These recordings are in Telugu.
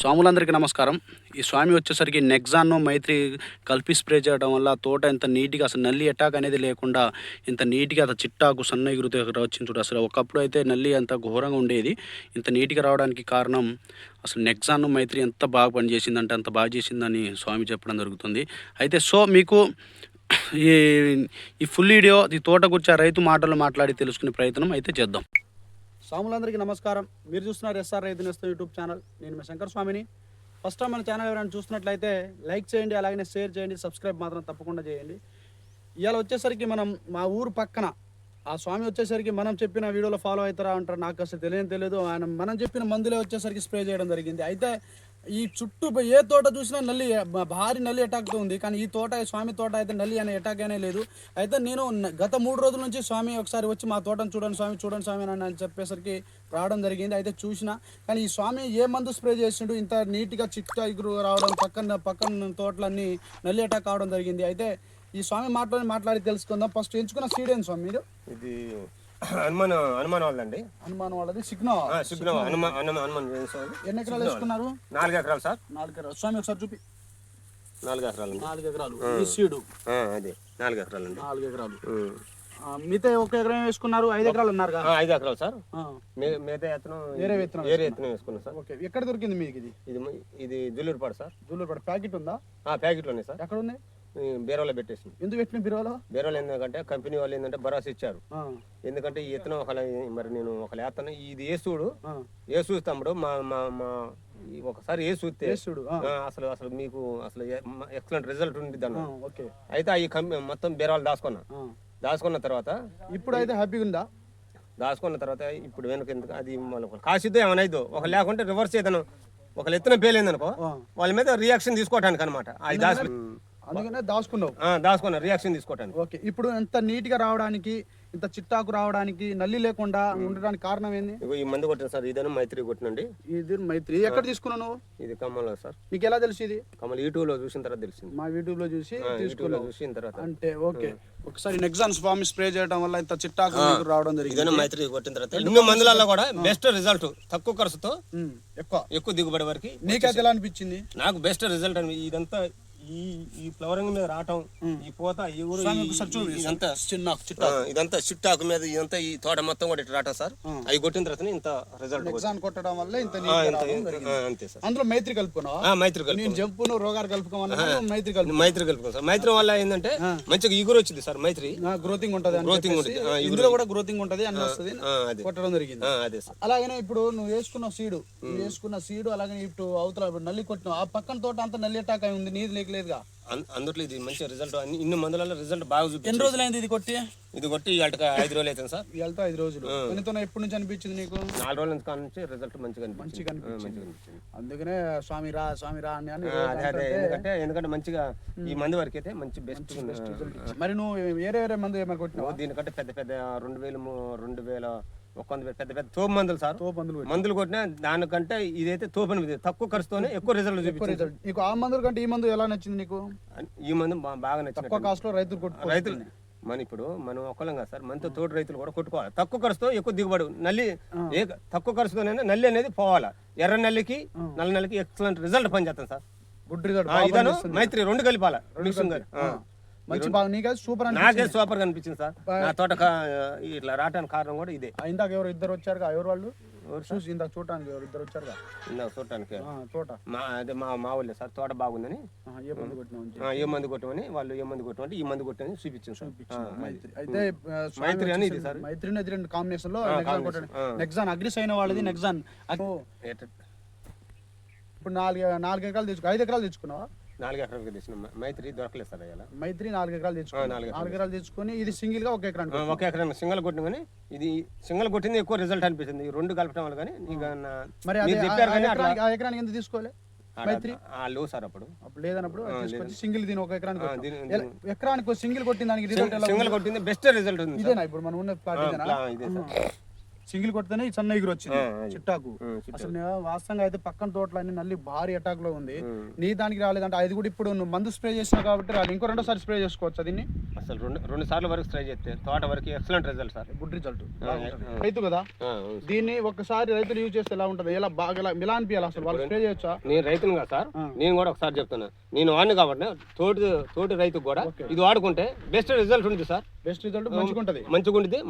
స్వాములందరికీ నమస్కారం. ఈ స్వామి వచ్చేసరికి నెక్సాన్, మైత్రి కలిపి స్ప్రే చేయడం వల్ల తోట ఎంత నీట్‌గా అసలు నల్లి అటాక్ అనేది లేకుండా ఇంత నీట్‌గా చిట్టాకు సన్న ఎగురుతూ వచ్చింది చూడు. అసలు ఒకప్పుడు అయితే నల్లి అంత ఘోరంగా ఉండేది. ఇంత నీట్‌గా రావడానికి కారణం అసలు నెక్సాన్, మైత్రి ఎంత బాగా పనిచేసిందంటే అంత బాగా చేసిందని స్వామి చెప్పడం జరుగుతుంది. అయితే మీకు ఈ ఈ ఫుల్ వీడియో ఈ తోట గురించి రైతు మాటల్లో మాట్లాడి తెలుసుకునే ప్రయత్నం అయితే చేద్దాం. స్వాములందరికీ నమస్కారం. మీరు చూస్తున్నారు ఎస్ఆర్ రైతు నేస్తం యూట్యూబ్ ఛానల్. నేను మీ శంకర్ స్వామిని. ఫస్ట్ టైం మన ఛానల్ ఎవరైనా చూస్తున్నట్లయితే లైక్ చేయండి, అలాగే షేర్ చేయండి, సబ్స్క్రైబ్ మాత్రం తప్పకుండా చేయండి. ఇవాళ వచ్చేసరికి మనం మా ఊరు పక్కన ఆ స్వామి వచ్చేసరికి మనం చెప్పిన వీడియోలో ఫాలో అవుతారా అంటారు. నాకు అసలు తెలియదు. ఆయన మనం చెప్పిన మందులే వచ్చేసరికి స్ప్రే చేయడం జరిగింది. అయితే ఈ చుట్టూ ఏ తోట చూసినా నల్లి, భారీ నల్లి అటాక్తో ఉంది. కానీ ఈ తోట, స్వామి తోట అయితే నల్లి అనే అటాక్ అనే లేదు. అయితే నేను గత 3 రోజుల నుంచి స్వామి ఒకసారి వచ్చి మా తోటను చూడండి స్వామి అని చెప్పేసరికి రావడం జరిగింది. అయితే చూసిన కానీ ఈ స్వామి ఏ మందు స్ప్రే చేసిండు ఇంత నీట్గా చిట్టా ఎగురు రావడం, పక్కన తోటలన్నీ నల్లి అటాక్ కావడం జరిగింది. అయితే ఈ స్వామి మాట్లాడి తెలుసుకుందాం. ఫస్ట్ ఎంచుకున్న సీడ్ ఏంటి స్వామి మీరు? ఇది హనుమాన్ వాళ్ళండి. హనుమాన్ వాళ్ళది సిగ్నో. ఎన్ని ఎకరాలు వేసుకున్నారు? 4 ఎకరాలు సార్. 4 ఎకరాలు. స్వామి ఒకసారి చూపి. 4 ఎకరాలు. 4 ఎకరాలు ఈ సీడు. అదే 4 ఎకరాలు అండి. 4 ఎకరాలు. మిగతా 1 ఎకరం వేసుకున్నారు. 5 ఎకరాలు ఉన్నారు కదా? 5 ఎకరాలు సార్. మిగతా వేరే విత్తనం వేసుకున్నాం సార్. ఓకే. ఎక్కడ దొరికింది మీకు ఇది? ఇది జుల్లూరుపాడు సార్. జుల్లూరుపాడు. ప్యాకెట్ ఉందా? ప్యాకెట్లు ఉన్నాయి సార్. ఎక్కడ ఉన్నాయి? బీరోలో పెట్టేసింది. ఎందుకు పెట్టిన బీరోలో? ఎందుకంటే కంపెనీ వాళ్ళు ఏంటంటే భరోసా ఇచ్చారు. ఎందుకంటే ఈ ఇత్తనం మరి నేను ఒకళ్ళు వేస్తాను, ఇది ఏసూడు తమ్ముడు ఒకసారి ఏసూడు అసలు మీకు అసలు ఎక్సలెంట్ రిజల్ట్ ఉంది అన్న. అయితే ఈ కంపెనీ మొత్తం బీరోలు దాచుకున్న తర్వాత ఇప్పుడు అయితే హ్యాపీగా ఉందా? దాచుకున్న తర్వాత ఇప్పుడు వెనక ఎందుకు అది కాసిద్దో ఏమైనా ఒక లేకుంటే రివర్స్ ఏదైనా ఒకళ్ళు ఎత్తున పేలేందనుకో వాళ్ళ మీద రియాక్షన్ తీసుకోవటానికి అనమాట. అది అందుకనే దాచుకున్నా రియాక్షన్ తీసుకోవటానికి. ఓకే. ఇప్పుడు ఎంత నీట్ గా రావడానికి, ఇంత చిట్టాకు రావడానికి, నల్లి లేకుండా ఉండడానికి కారణం ఏంది? ఈ మందు కొట్టిన సార్. ఇదేనా మైత్రి కొట్టినండి. ఇది మైత్రి. ఎక్కడ తీసుకున్నావు నువ్వు? ఇది ఖమ్మంలో సార్. నీకు ఎలా తెలుసు ఇది? ఖమ్మం యూట్యూబ్ లో చూసిన తర్వాత తెలిసింది. మా యూట్యూబ్ లో చూసిన తర్వాత అంటే ఓకే. ఒకసారి నెక్సాన్ స్వామి స్ప్రే చేయడం వల్ల ఇంత చిట్టాకు రావడం జరిగింది. ఇదేనా మైత్రి కొట్టిన తర్వాత ఇన్ని మందులలో కూడా బెస్ట్ రిజల్ట్, తక్కువ ఖర్చుతో ఎక్కువ దిగుబడి వరకు. నీకైతే ఎలా అనిపించింది? నాకు బెస్ట్ రిజల్ట్ అని ఇదంతా ఈ ఫ్లవరింగ్ మీద రావటం, ఈ పూత, ఈ ఊరు ఇదంతా చిట్టాకు మీద ఇదంతా ఈ తోట మొత్తం కూడా ఇటు రావటం సార్. అవి కొట్టిన తర్వాత ఇంత రిజల్ట్ కొట్టడం వల్ల ఇంత అంతే సార్. అందులో మైత్రి కలుపుకున్నావా? మైత్రి కలుపు జంపును రోగాలు కలుపుకోమన్నా మైత్రి కలుపుకున్నాం సార్. మైత్రి వల్ల ఏంటంటే మంచిగా ఇగురు వచ్చింది సార్. మైత్రి గ్రోతింగ్ ఉంటది. ఇందులో కూడా గ్రోతింగ్ ఉంటది అని వస్తుంది. కొట్టడం జరిగింది. అదే సార్. అలాగనే ఇప్పుడు నువ్వు వేసుకున్న సీడు అలాగే ఇటు అవతల నల్లి కొట్టినావు. ఆ పక్కన తోట అంతా నల్లి అటాక్ అయి ఉంది. నీది లేదుగా? అందులో ఇది మంచి రిజల్ట్. ఇన్ని మందులలో రిజల్ట్ బాగా చూపించింది. ఎన్ని రోజులైంది ఇది కొట్టి? ఇది కొట్టి 5 రోజులు అవుతుంది సార్. 5 రోజులు. ఎప్పటి నుంచి అనిపించింది నీకు? 4 రోజుల నుంచి రిజల్ట్ మంచిగా అనిపించింది. అందుకనే స్వామి రా అని ఎందుకంటే మంచిగా ఈ మందు వరకు అయితే మంచి బెస్ట్. మరి నువ్వు వేరే మందు ఏమైనా కొట్టినావు? దీనికంటే పెద్ద 2000 పెద్ద తోపు మందులు సార్. మందులు కొట్టినా దానికంటే ఇదైతే తోపు తక్కువ ఖర్చుతోనే ఎక్కువ రిజల్ట్ చూపించింది. నీకు ఆ మందుల కంటే ఈ మందు ఎలా నచ్చింది నీకు? ఈ మందు బాగా నచ్చింది. తక్కువ కాస్ట్ లో రైతులు మనం ఒక్కలం కదా సార్, మనతో తోటి రైతులు కూడా కొట్టుకోవాలి. తక్కువ ఖర్చుతో ఎక్కువ దిగుబడి. నల్లి తక్కువ ఖర్చుతోనే నల్లి అనేది పోవాలా. ఎర్ర నల్లికి నల్ల నల్లికి ఎక్సలెంట్ రిజల్ట్ పనిచేస్తాం సార్. Good result. ఇదను మైత్రి 2 కలిపాల. నాకే సూపర్ గా అనిపించింది సార్. నా తోట ఇట్లా రావడానికి కారణం కూడా ఇదే. ఇందాక ఇద్దరు వచ్చారు. ఎవరు వాళ్ళు? చూసి ఇందాక చూడటానికి ఇద్దరు వచ్చారు. ఇందాక చూడటానికి తోట అదే మా ఊళ్ళే సార్. తోట బాగుందని ఏ మందు కొట్టమని వాళ్ళు ఈ మందు కొట్టని చూపించాను. అయితే మైత్రి అని ఇది సార్. మైత్రి 2 కాంబినేషన్ లో నెక్సాన్ అగ్రిస్ అయిన వాళ్ళది నెక్సాన్. ఇప్పుడు 4 ఎకరాలు తెచ్చుకో. 5 ఎకరాలు తెచ్చుకున్నావా? 4 ఎకరాలకు తెచ్చిన మైత్రి దొరకలేదు సార్. మైత్రి 4 ఎకరాలు తెచ్చుకున్నాను. 4 ఎకరాలు తెచ్చుకొని ఇది సింగిల్ గా 1 ఎకరానికి సింగల్ కొట్టిన కానీ ఇది సింగల్ కొట్టింది ఎక్కువ రిజల్ట్ అనిపిస్తుంది. 2 కలపడం వల్ల కానీ మరి ఎకరానికి ఎంత తీసుకోవాలి మైత్రి? లో సార్ అప్పుడు లేదన్నప్పుడు సింగిల్ దీని 1 ఎకరానికి సింగిల్ కొట్టిన దానికి సింగిల్ కొట్టింది బెస్ట్ రిజల్ట్ ఉంది. ఇదేనా ఇప్పుడు మనం ఉన్న ప్లాట్? సింగిల్ కొడితేనే ఈ సన్న ఎగురు వచ్చింది అది. చిట్టాకు. అసలు వాస్తవంగా అయితే పక్కన తోటలు అన్ని నల్లి భారీ అటాక్ లో ఉంది. నీ దానికి రాలేదంటే అది కూడా ఇప్పుడు నువ్వు మందు స్ప్రే చేసినావు కాబట్టి రాదు. ఇంకో రెండోసారి స్ప్రే చేసుకోవచ్చు దీన్ని. అసలు రెండు సార్లు వరకు స్ప్రే చేస్తే తోట వరకు excellent result sir. Good result. రైతు కదా దీన్ని ఒక్కసారి రైతులు యూజ్ చేస్తే ఎలా ఉంటుంది, ఎలా బాగా ఎలా అనిపించాలి అసలు వాళ్ళు స్ప్రే చేయొచ్చా? నేను రైతును కదా సార్, నేను కూడా ఒకసారి చెప్తున్నా, నేను వాడిని కాబట్టి తోటి రైతుకు కూడా ఇది వాడుకుంటే బెస్ట్ రిజల్ట్ ఉంది సార్. బెస్ట్ రిజల్ట్ మంచిగా ఉంటుంది.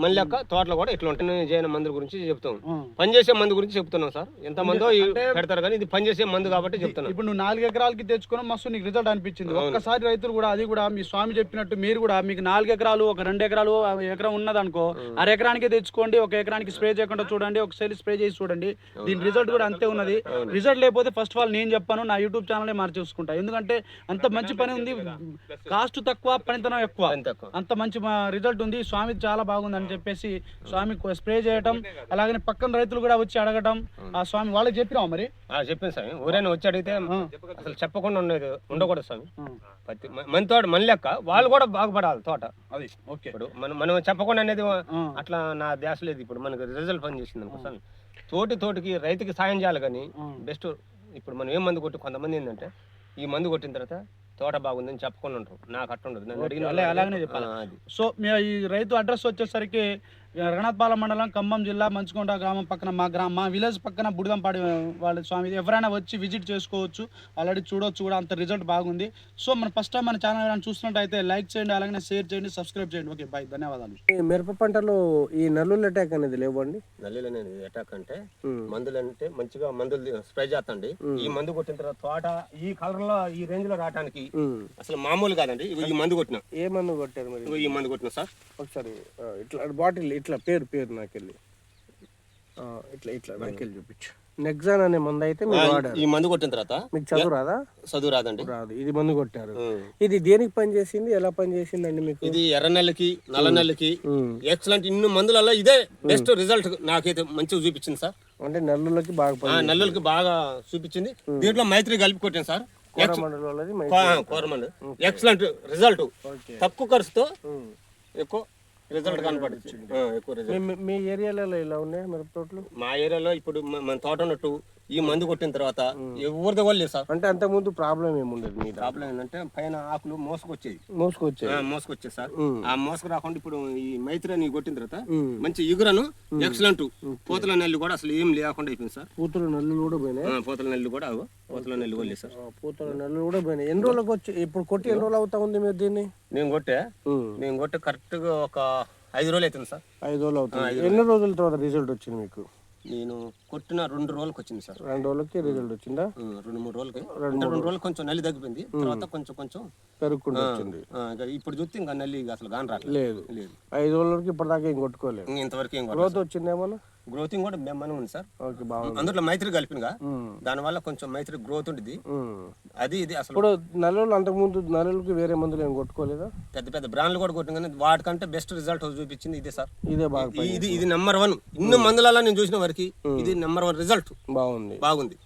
మళ్ళీ లెక్క తోటలో కూడా ఇట్లా ఉంటుంది. చేయని మందు గురించి చెప్తాం, పనిచేసే మందు గురించి చెప్తున్నాం సార్. ఎంత మందో పెడతారు కానీ ఇది పనిచేసే మందు కాబట్టి చెప్తున్నాం. ఇప్పుడు నువ్వు 4 ఎకరాలకి తెచ్చుకున్నా మస్తు నీకు రిజల్ట్ అనిపించింది. ఒక్కసారి రైతులు కూడా అది కూడా మీ స్వామి చెప్పినట్టు మీరు కూడా మీకు 4 ఎకరాలు ఒక 2 ఎకరాలు ఎకరం ఉన్నదనుకో, అర ఎకరానికి తెచ్చుకోండి, ఒక ఎకరానికి స్ప్రే చేయకుండా చూడండి, ఒకసారి స్ప్రే చేసి చూడండి. దీని రిజల్ట్ కూడా అంతే ఉన్నది. రిజల్ట్ లేకపోతే ఫస్ట్ ఆఫ్ ఆల్ నేను చెప్పాను, నా యూట్యూబ్ ఛానల్ మార్చి చూసుకుంటా. ఎందుకంటే అంత మంచి పని ఉంది, కాస్ట్ తక్కువ పనితనం ఎక్కువ, అంత మంచి రిజల్ట్ ఉంది. స్వామి చాలా బాగుంది అని చెప్పేసి స్వామి స్ప్రే చేయటం, అలాగే పక్కన రైతులు కూడా వచ్చి అడగటం. ఆ స్వామి వాళ్ళకి చెప్పినావు మరి? చెప్పాను స్వామి. ఊరైనా వచ్చి అడిగితే అసలు చెప్పకుండా ఉండకూడదు స్వామి. మన తోట మన లెక్క వాళ్ళు కూడా బాగుపడాలి తోట. అది ఓకే. ఇప్పుడు మనం చెప్పకుండా అనేది అట్లా నా ధ్యాస లేదు. ఇప్పుడు మనకు రిజల్ట్ పని చేసింది అనుకో, తోటికి రైతుకి సాయం చేయాలి. కానీ బెస్ట్ ఇప్పుడు మనం ఏం మందు కొట్టి, కొంతమంది ఏంటంటే ఈ మందు కొట్టిన తర్వాత తోట బాగుందని చెప్పకుండా ఉంటారు. నాకు అట్లా ఉండదు, నన్ను అడిగిన అలాగనే చెప్పాలి. సో ఈ రైతు అడ్రస్ వచ్చేసరికి రఘునాథపాలెం మండలం, ఖమ్మం జిల్లా, మంచుకొండ గ్రామం పక్కన మా విలేజ్ పక్కన బుడిదంపాడి వాళ్ళ స్వామి. ఎవరైనా వచ్చి విజిట్ చేసుకోవచ్చు, ఆల్రెడీ చూడవచ్చు కూడా, అంత రిజల్ట్ బాగుంది. సో మన ఫస్ట్ టైం మన ఛానల్ ఏమైనా చూస్తున్నట్టయితే లైక్ చేయండి, అలాగే షేర్ చేయండి, సబ్స్క్రైబ్ చేయండి. ఓకే బాయ్, ధన్యవాదాలు. మిరప పంటలో ఈ నల్లుల అటాక్ అనేది లేవండి? నల్లులు అనేది అటాక్ అంటే మందులు అంటే మంచిగా మందులు స్ప్రే చేస్తండి. ఈ మందు కొట్టిన తర్వాత తోట ఈ కలర్ లో ఈ రేంజ్ లో రావడానికి అసలు మామూలు కాదండి. ఈ మందు కొట్టిన. ఏ మందు కొట్టారు మరి? ఈ మందు కొట్టిన సార్. ఒకసారి ఇట్లా బాటిల్ ఇట్లా పేరు నాకెళ్ళి ఇట్లా నాకెళ్ళి చూపించు. నెక్సాన్ అనే మందు అయితే మీరు వాడారు. ఈ మందు కొట్టిన తర్వాత మీకు చదువు రాదా? చదువు రాదండి. రాదు. ఇది మందు కొట్టారు. ఇది దేనికి పని చేసింది, ఎలా పని చేసిందండి మీకు? ఇది ఎర్ర నెలకి, నల్ల నెలకి ఎక్సలెంట్. ఇన్ని మందులలో ఇదే బెస్ట్ రిజల్ట్ నాకైతే మంచిగా చూపించింది సార్. అంటే నల్లులకి బాగా నల్లులకి బాగా చూపించింది. దీంట్లో మైత్రి కలిపి కొట్టాను సార్. కోరమండలి excellent result. తక్కువ ఖర్చుతో ఎక్కువ రిజల్ట్ కనపడుతుంది. ఎక్కువ రిజల్ట్. మీ ఏరియాలలో ఇలా ఉన్నాయి మిరప తోటలు? మా ఏరియాలో ఇప్పుడు మన తోట ఉన్నట్టు ఈ మందు కొట్టిన తర్వాత ఎవరిది వాళ్ళు లేదు సార్. అంటే అంత ముందు ప్రాబ్లం ఏముండదు? మీ ప్రాబ్లం ఏంటంటే పైన ఆకులు మోసుకొచ్చేది సార్. ఆ మోసుకు రాకుండా ఇప్పుడు ఈ మైత్రి అని కొట్టిన తర్వాత మంచి ఇగురను ఎక్సలెంట్. పూతల నెల్లు కూడా అసలు ఏం లేకుండా అయిపోయింది సార్. పూతల నెల్లు కూడా పోయినాయి. పూతల నెల్లు కూడా లేదు సార్. పూతల నెల్లు కూడా పోయినాయి. ఎన్ని రోజులకు వచ్చి ఇప్పుడు కొట్టి ఎన్ని రోజులు అవుతా ఉంది మీరు దీన్ని? నేను కొట్టే కరెక్ట్ గా ఒక 5 రోజులు అవుతుంది సార్. 5 రోజులు అవుతుంది. ఎన్ని రోజుల తర్వాత రిజల్ట్ వచ్చింది మీకు? నేను కొట్టిన 2 రోజులకు వచ్చింది సార్. 2 రోజులకి రిజల్ట్ వచ్చిందా? 2-3 రోజులకి. 2 రోజులకు కొంచెం నల్లి తగ్గిపోయింది. తర్వాత కొంచెం పెరుగుకుంటూ వచ్చింది. ఇప్పుడు చూస్తే ఇంకా నల్లి అసలు గాని లేదు. 5 రోజులకి ఇప్పటిదాకా ఏం కొట్టుకోలేదు. ఇంతవరకు ఏం గ్రోత్ వచ్చిందేమన్నా? గ్రోతింగ్ కూడా మనం ఉంది సార్. ఓకే, బాగుంది. అందులో మైత్రి కలిపినగా దాని వల్ల కొంచెం మైత్రి గ్రోత్ ఉంటుంది. ఇది అసలు ఇప్పుడు నల్లులు అంతకుముందు నల్లులకి వేరే మందులు ఏం కొట్టుకోలేదా? పెద్ద బ్రాండ్లు కూడా కొట్టిన కానీ వాటికంటే బెస్ట్ రిజల్ట్ చూపించింది ఇదే సార్. ఇదే బాగా ఇది నెంబర్ 1. ఇన్ని మందులలో నేను చూసిన వరకు ఇది నెంబర్ 1 రిజల్ట్. బాగుంది.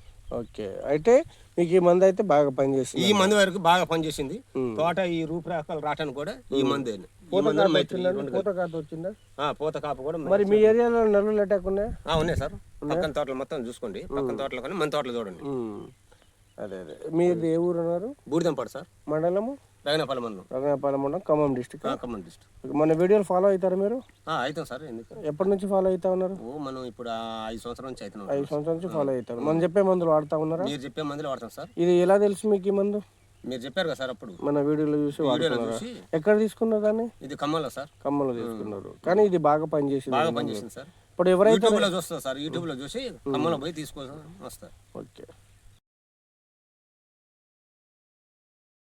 ఓకే, అయితే మీకు ఈ మందు అయితే బాగా పనిచేసింది. ఈ మందు వరకు బాగా పనిచేసింది. తోట ఈ రూపురేఖలు రావడానికి కూడా ఈ మందే. పూత కాపు వచ్చిందా? పూత కాపు కూడా. మరి మీ ఏరియాలో నల్లులు అటాక్ ఉన్నాయి? ఉన్నాయి సార్. పక్కన తోటలు మొత్తం చూసుకోండి. పక్కన తోటలో కానీ మన తోటలు చూడండి. అదే మీరు ఏ ఊరు అన్నారు? బూడిదంపాడు సార్. మండలము? రఘునాథపాలెం మండలం, ఖమ్మం డిస్ట్రిక్ట్. మన వీడియోలు ఫాలో అవుతారా మీరు? అవుతాం సార్. ఎప్పటి నుంచి ఫాలో అవుతా ఉన్నారు? మనం ఇప్పుడు 5 సంవత్సరాల నుంచి అవుతున్నాం. 5 సంవత్సరాల నుంచి ఫాలో అవుతారు. మనం చెప్పే మందులు వాడుతా ఉన్నారా? మీరు చెప్పే మందులు వాడతాం సార్. ఇది ఎలా తెలుసు మీకు ఈ మందు? మీరు చెప్పారు కదా సార్ అప్పుడు. మన వీడియోలో చూసి వాడుతున్నారు. ఎక్కడ తీసుకున్నారు దాన్ని? ఇది ఖమ్మంలో సార్. ఖమ్మంలో తీసుకున్నారు. కానీ ఇది బాగా పనిచేసింది సార్. ఇప్పుడు ఎవరైతే చూస్తారు సార్, యూట్యూబ్ లో చూసి ఖమ్మంలో పోయి తీసుకోవాలి వస్తారు. ఓకే.